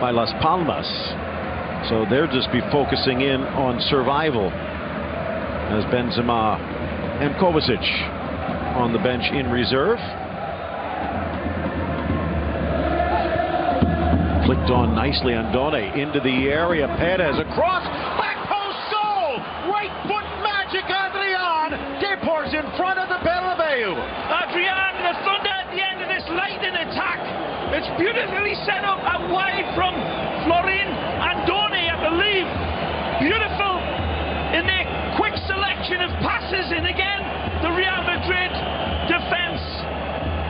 by Las Palmas. So they'll just be focusing in on survival as Benzema and Kovacic on the bench in reserve. Flicked on nicely, Andone into the area, Perez across, back post, goal! Right foot magic, Adrian! Deportivo in front of the Bernabeu. Adrian, the thunder at the end of this lightning attack. It's beautifully set up and wide from Florin Andone, I believe. Beautiful in their quick selection of passes, and again, the Real Madrid defence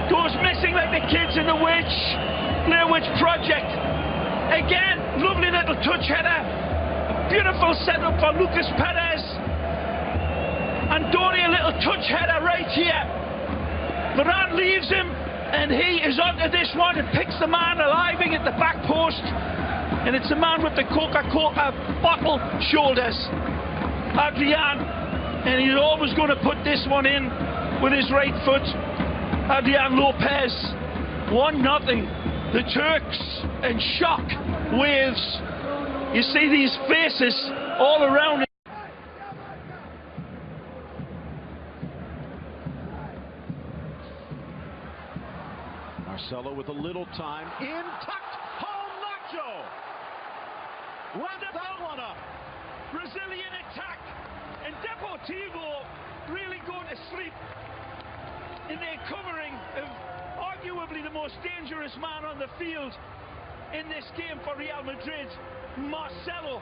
goes missing like the kids in the Blair Witch Project. Again, lovely little touch header. Beautiful setup for Lucas Perez. Andone, a little touch header right here. Varane leaves him, and he is onto this one and picks the man aliving at the back post. And it's a man with the Coca-Cola bottle shoulders, Adrian. And he's always going to put this one in with his right foot. Adrian Lopez, 1-0. The Turks in shock waves. You see these faces all around. Marcelo with a little time. In, tucked, home, Nacho! Wrapped that one up. Brazilian attack. And Deportivo really going to sleep in their covering of arguably the most dangerous man on the field in this game for Real Madrid, Marcelo.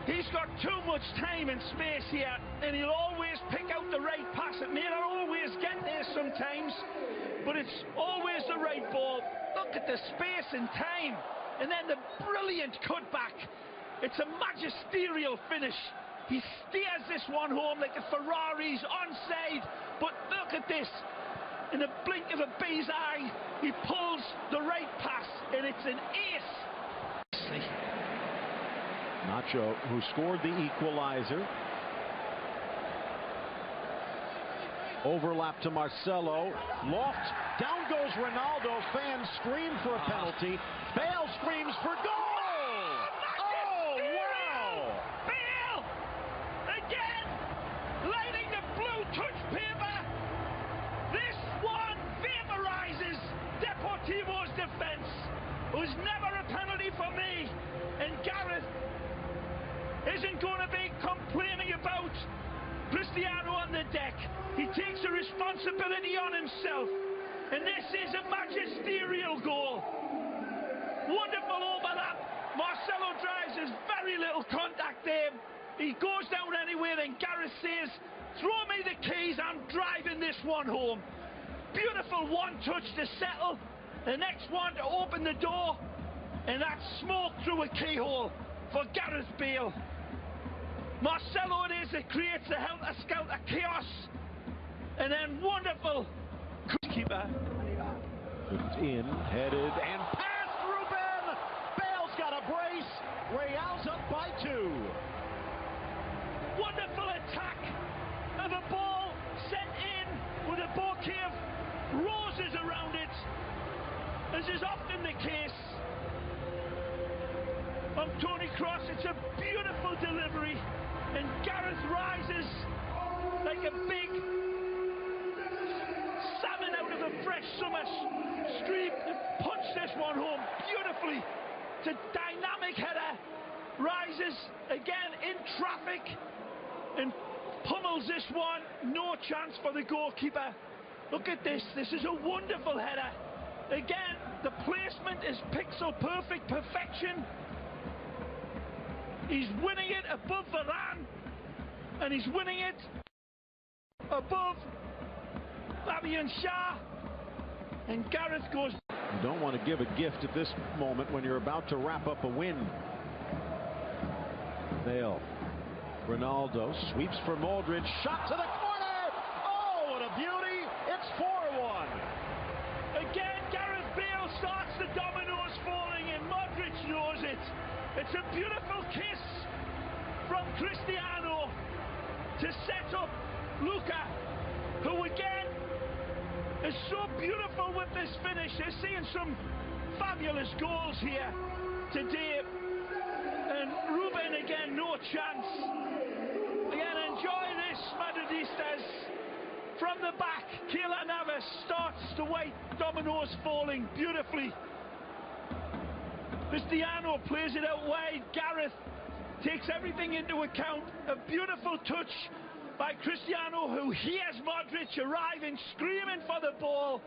He's got too much time and space here, and he'll always pick out the right pass. It may not always get there sometimes, but it's always the right ball. Look at the space and time, and then the brilliant cutback. It's a magisterial finish. He steers this one home like a Ferrari's onside, but look at this. In a blink of a bee's eye, he pulls the right pass, and it's an ace. Nacho, who scored the equalizer. Overlap to Marcelo. Loft. Down goes Ronaldo. Fans scream for a penalty. Bale screams for goal! Oh, wow! Bale! Again! Lighting the blue touch paper. This one vaporizes Deportivo's defense. It was never a penalty for me. And Gareth isn't going to be complaining about Cristiano on the deck. He takes the responsibility on himself. And this is a magisterial goal. Wonderful overlap. Marcelo drives, there's very little contact there. He goes down anyway, then Gareth says, throw me the keys, I'm driving this one home. Beautiful one touch to settle. The next one to open the door. And that's smoke through a keyhole for Gareth Bale. Marcelo it is that creates the helter-skelter chaos. And then wonderful keeper. In, headed, and past Ruben! Bale's got a brace. Real's up by 2. Wonderful attack of a ball sent in with a bouquet of roses around it, as is often the case from Toni Kroos. It's a beautiful delivery, and Gareth rises like a big salmon out of a fresh summer stream and punch this one home beautifully. It's a dynamic header, rises again in traffic and pummels this one. No chance for the goalkeeper. Look at this. This is a wonderful header. Again, the placement is pixel perfect perfection. He's winning it above Varane, and he's winning it above Fabian Schär, and Gareth goes. You don't want to give a gift at this moment when you're about to wrap up a win. Bale. Ronaldo sweeps for Modric. Shot to the corner. Oh, what a beauty. It's 4-1. Again, Gareth Bale starts the dominoes falling, and Modric knows it. It's a beautiful kiss from Cristiano to set up Luka, who again is so beautiful with this finish. They're seeing some fabulous goals here today. And Ruben again, no chance. Again, enjoy this, Madridistas. From the back, Keylor Navas starts the white dominoes falling beautifully. Cristiano plays it out wide. Gareth takes everything into account. A beautiful touch by Cristiano, who hears Modric arriving, screaming for the ball,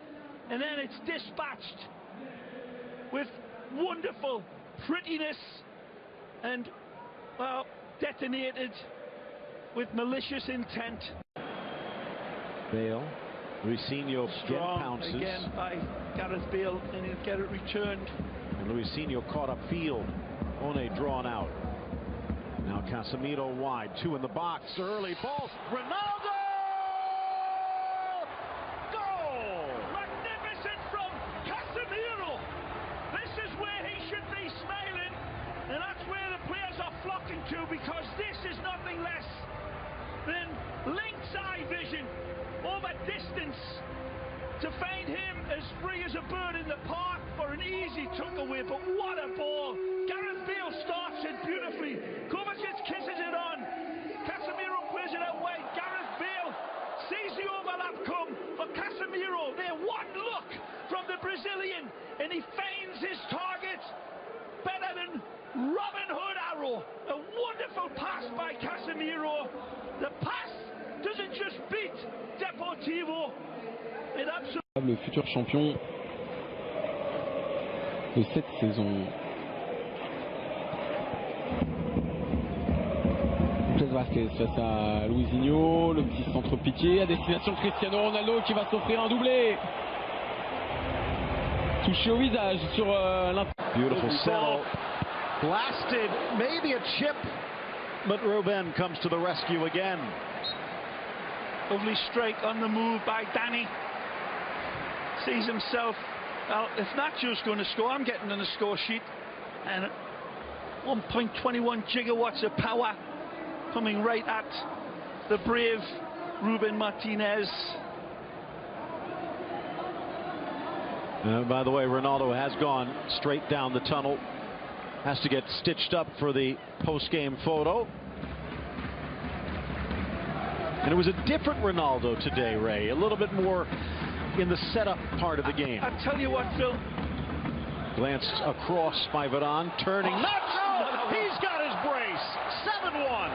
and then it's dispatched with wonderful prettiness and, well, detonated with malicious intent. Bale, Luisinho again pounces. Again by Gareth Bale, and he'll get it returned. And Luisinho caught up field. One drawn out. Now Casemiro wide, 2 in the box, early ball. Ronaldo! Goal! Magnificent from Casemiro. This is where he should be smiling, and that's where the players are flocking to, because this is nothing less than lynx eye vision over distance to find him as free as a bird in the park for an easy tuck away. But what a ball! Gareth Bale starts it beautifully. Kovacic kisses it on. Casemiro plays it out wide. Gareth Bale sees the overlap come for Casemiro. There, one look from the Brazilian, and he finds his target better than Robin Hood arrow. A wonderful pass by Casemiro. The pass doesn't just beat Deportivo. It absolutely. Le futur champion de cette saison. Vázquez face à Luisinho, le petit centre piqué à destination de Cristiano Ronaldo qui va s'offrir un doublé. Touché au visage sur Beautiful settle. Blasted, maybe a chip, but Ruben comes to the rescue again. Lovely strike on the move by Danny. Sees himself, well, if Nacho's going to score, I'm getting on the score sheet. And 1.21 gigawatts of power coming right at the brave Ruben Martinez. By the way, Ronaldo has gone straight down the tunnel. Has to get stitched up for the post-game photo. And it was a different Ronaldo today, Ray. A little bit more in the setup part of the game. I tell you what, Phil. Glanced across by Varane, turning. Nacho! He's got his brace. 7-1.